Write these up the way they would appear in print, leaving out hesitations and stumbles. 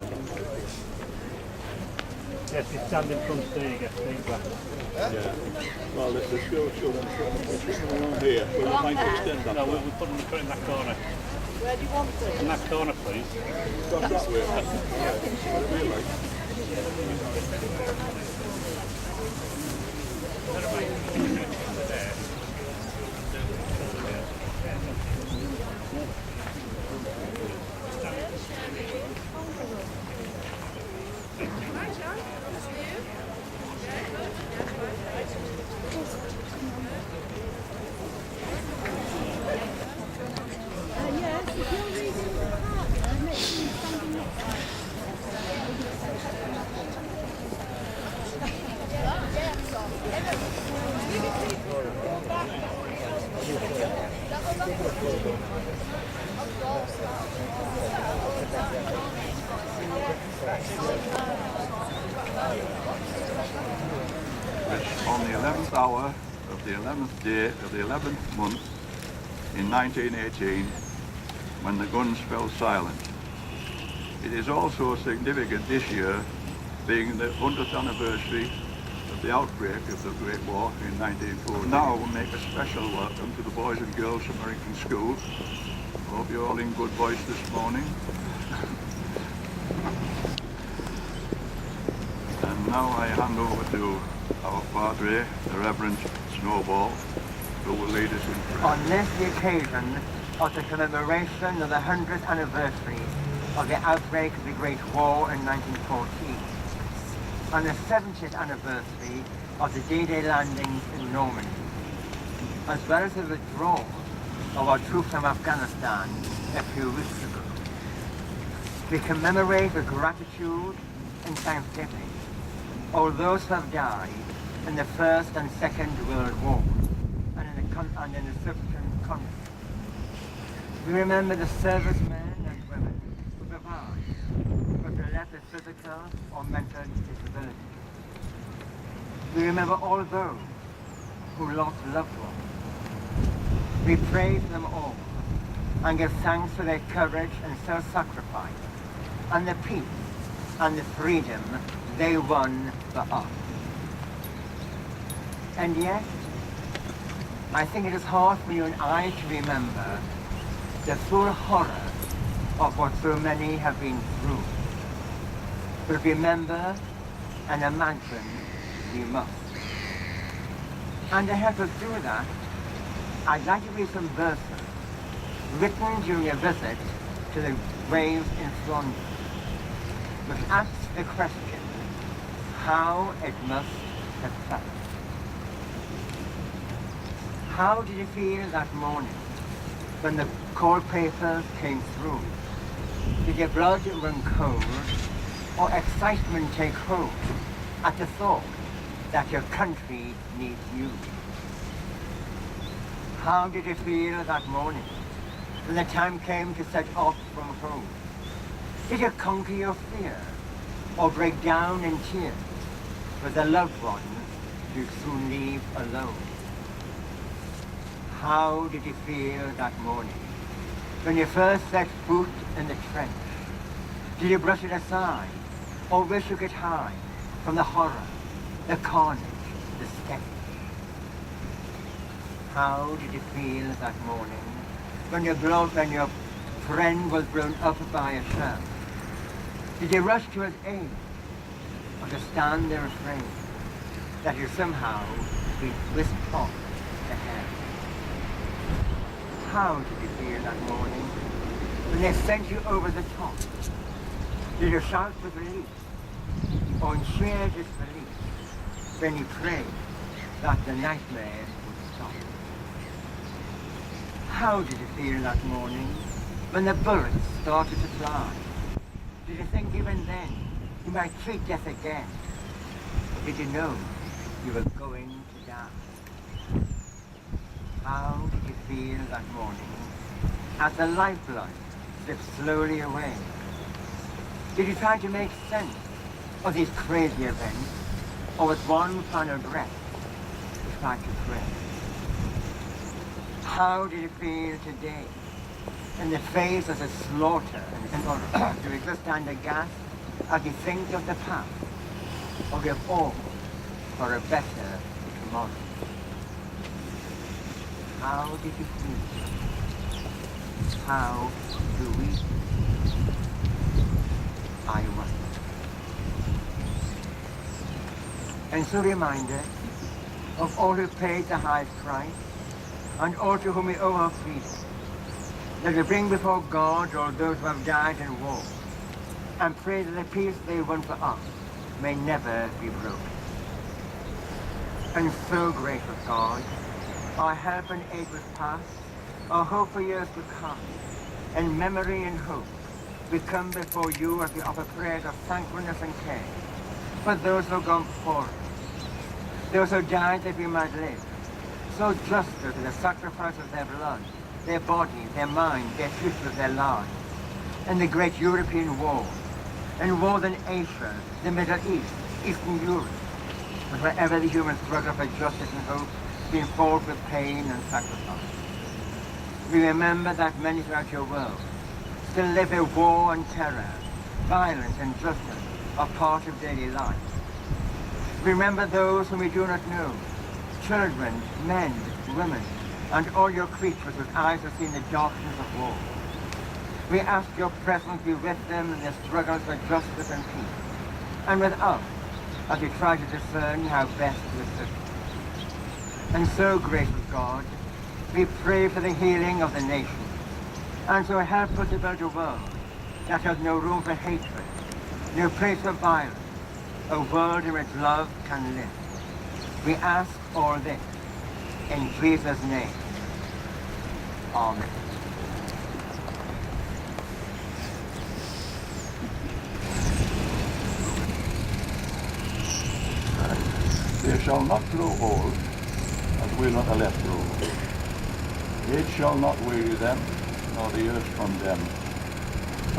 Yes, you stand in front there, you get feedback. Yeah. Well, there's the school children around here. Will you mind to extend that? No, we'll put them in that corner. Where do you want it? In that corner, please. That way. Yes, if you're reading the partner, make sure you're standing next to it. On the 11th hour of the 11th day of the 11th month in 1918, when the guns fell silent. It is also significant this year, being the 100th anniversary of the outbreak of the Great War in 1940. Now we make a special welcome to the Boys and Girls American School. I hope you're all in good voice this morning. And now I hand over to our Padre, the Reverend Snowball, who will lead us in prayer. On this the occasion of the commemoration of the 100th anniversary of the outbreak of the Great War in 1914, and the 70th anniversary of the D-Day landings in Normandy, as well as the withdrawal of our troops from Afghanistan a few weeks ago. We commemorate with gratitude and thanksgiving all those who have died in the First and Second World War and in the subsequent conflict. We remember the servicemen and women who survived, but were left with physical or mental disabilities. We remember all those who lost loved ones. We pray for them all and give thanks for their courage and self-sacrifice and the peace and the freedom they won for us. And yet, I think it is hard for you and I to remember the full horror of what so many have been through. But remember and imagine we must. And to help us do that, I'd like to read some verses written during a visit to the graves in Flanders, which asks the question, how it must have felt. How did you feel that morning when the cold papers came through? Did your blood run cold or excitement take hold at the thought that your country needs you? How did you feel that morning when the time came to set off from home? Did you conquer your fear or break down in tears with a loved one you'd soon leave alone? How did you feel that morning when you first set foot in the trench? Did you brush it aside or wish you could hide from the horror, the carnage, the stench? How did you feel that morning when your friend was blown up by a shell? Did you rush to his aid or to stand there afraid that you somehow be whisked off to hell? How did you feel that morning when they sent you over the top? Did you shout with relief or in sheer disbelief when you prayed that the nightmare would stop? How did you feel that morning when the bullets started to fly? Did you think even then you might treat death again? Or did you know you were going to die? How did you feel that morning as the lifeblood slipped slowly away? Did you try to make sense of these crazy events, or with one final breath, you tried to pray? How did you feel today in the face of the slaughter and horror? Do we just stand aghast as we think of the past, or give hope for a better tomorrow. How did you feel? How do we? I wonder. And so reminded of all who paid the highest price, and all to whom we owe our freedom, that we bring before God all those who have died in war, and pray that the peace they won for us may never be broken. And so grateful, God, our help and aid was past, our hope for years to come, and memory and hope, we come before you as we offer prayers of thankfulness and care for those who have gone before us, those who died that we might live, so justly to the sacrifice of their blood, their body, their mind, their future, their lives, in the great European war, in Northern Asia, the Middle East, Eastern Europe, but wherever the human struggle for justice and hope has been fought with pain and sacrifice. We remember that many throughout your world still live in war and terror, violence and injustice are part of daily life. Remember those whom we do not know, children, men, women, and all your creatures whose eyes have seen the darkness of war. We ask your presence be with them in their struggles for justice and peace, and with us as we try to discern how best to assist. And so, gracious God, we pray for the healing of the nation, and so help us to build a world that has no room for hatred, no place for violence, a world in which love can live. We ask all this in Jesus' name. Amen. They shall not grow old, and will not elect grow. Age shall not weary them, nor the earth condemn.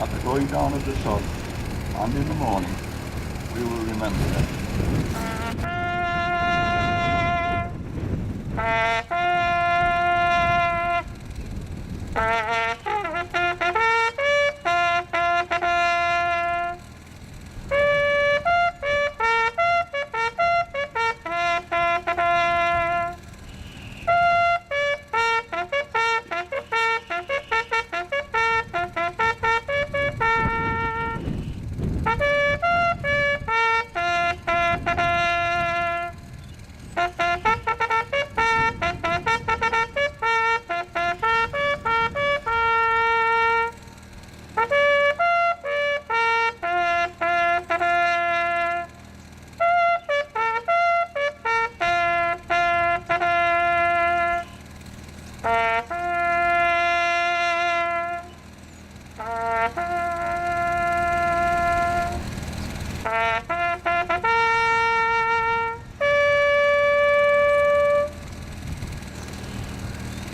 At the going down of the sun, and in the morning, we will remember them.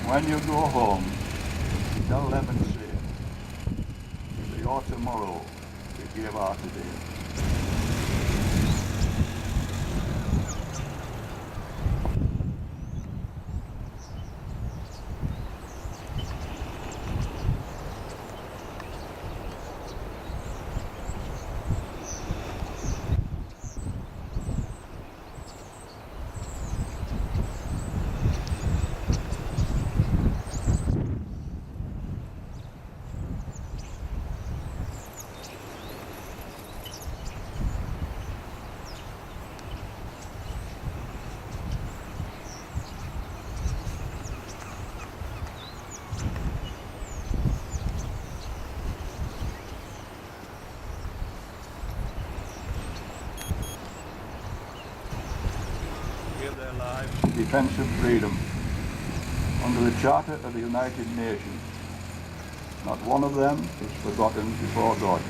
When you go home, tell them and say, your tomorrow we gave our today. Their lives. Defense of freedom under the Charter of the United Nations. Not one of them is forgotten before God.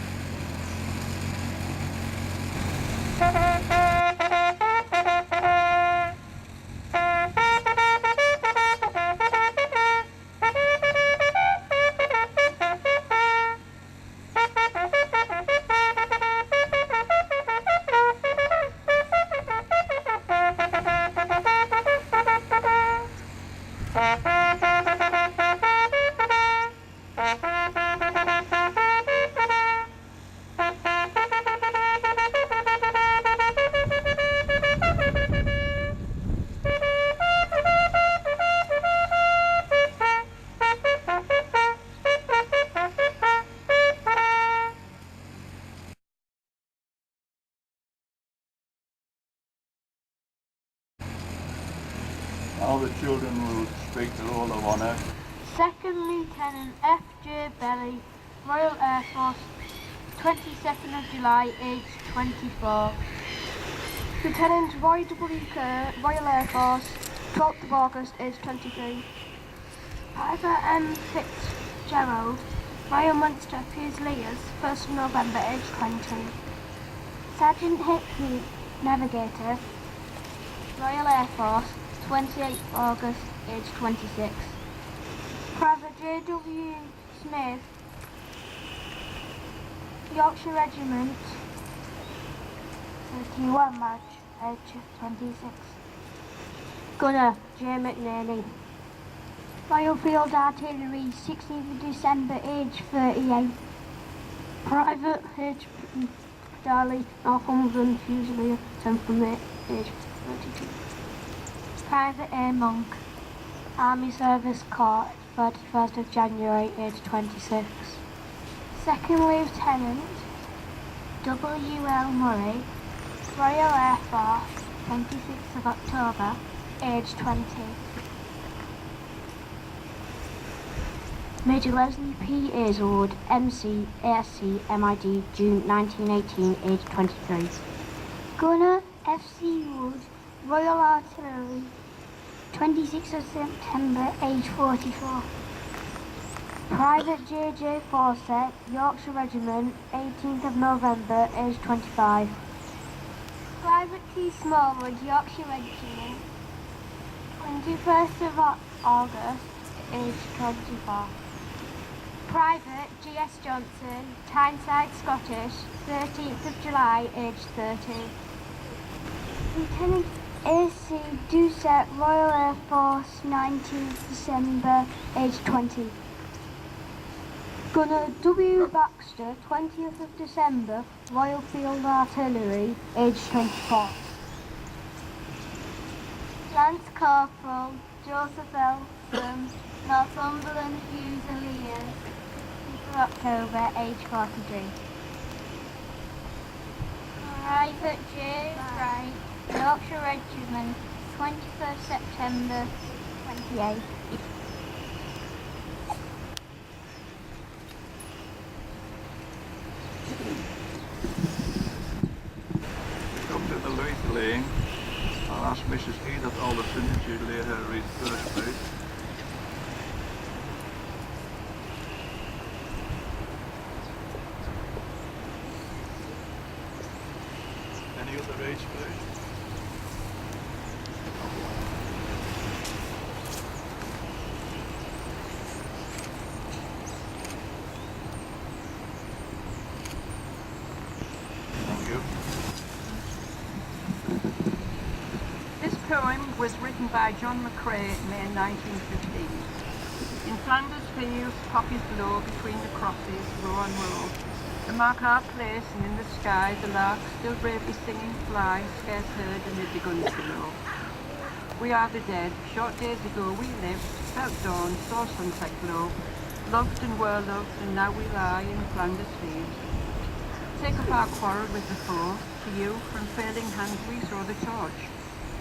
Now the children will speak the roll of honour. Second Lieutenant F.J. Belly, Royal Air Force, 22nd of July, age 24. Lieutenant Roy W. Kerr, Royal Air Force, 12th of August, age 23. Private M. Fitzgerald, Royal Munster Fusiliers, 1st of November, age 20. Sergeant Hickney, Navigator, Royal Air Force, 28th August, age 26. Private J.W. Smith, Yorkshire Regiment, 31 March, age 26. Gunner J. McNaney, Royal Field Artillery, 16th of December, age 38. Private H.P. Darley, Northumberland Fusilier, 10th of May, age 32. Private A. Monk, Army Service Corps, 31st of January, age 26. Second Lieutenant W.L. Murray, Royal Air Force, 26th of October, age 20. Major Leslie P. Azelwood, MC, ASC, MID, June 1918, age 23. Gunner F.C. Wood, Royal Artillery, 26th of September, age 44. Private J.J. Fawcett, Yorkshire Regiment, 18th of November, age 25. Private T. Smallwood, Yorkshire Regiment, 21st of August, age 24. Private G.S. Johnson, Tyneside Scottish, 13th of July, age 30. Lieutenant A.C. Doucette, Royal Air Force, 19th December, age 20. Gunner W. Baxter, 20th of December, Royal Field Artillery, age 24. Lance Corporal Joseph Elson, Northumberland Fusiliers, 5th of October, age 43. Private J. Wright, Yorkshire Regiment, 21st September, 28. Come to the late lane. I'll ask Mrs. Edith Alderson if she'd lay her wreath first, please. Any other wreaths, please? Thank you. This poem was written by John McCrae in May 1915. In Flanders fields, poppies blow between the crosses, row on row. To mark our place, and in the sky the lark, still bravely singing, fly, scarce heard amid the guns below. We are the dead. Short days ago we lived, felt dawn, saw sunset glow, loved and were loved, and now we lie in Flanders fields. Take up our quarrel with the foe. To you, from failing hands we throw the torch.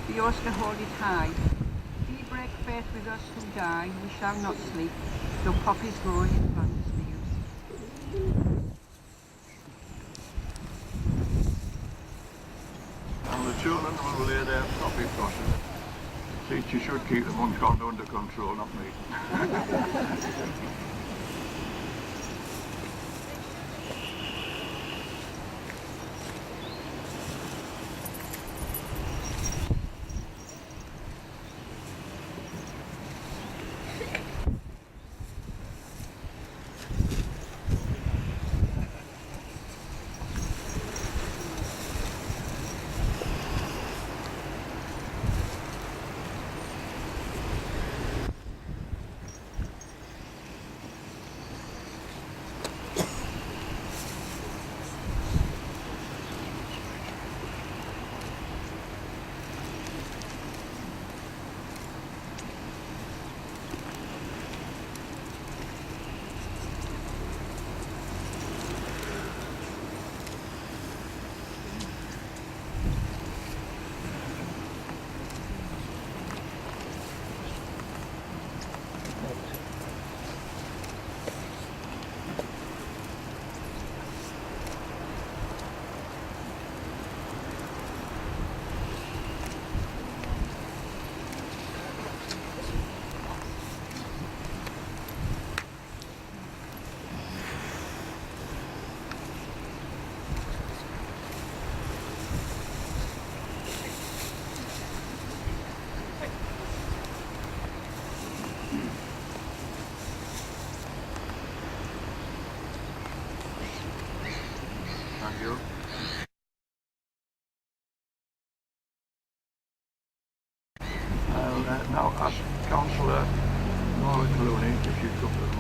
Be yours to hold it high. Ye break faith with us who die. We shall not sleep, though poppies grow in Flanders fields. And the children will lay their poppy crosses. Teacher should keep them under control, not me.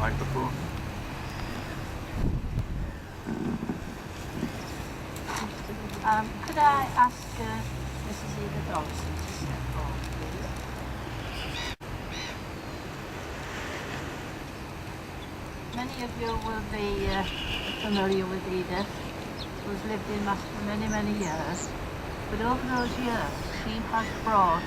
microphone. Could I ask Mrs. Eva Dodson to step forward, please? Many of you will be familiar with Edith, who's lived in Mass for many, many years. But over those years, she has brought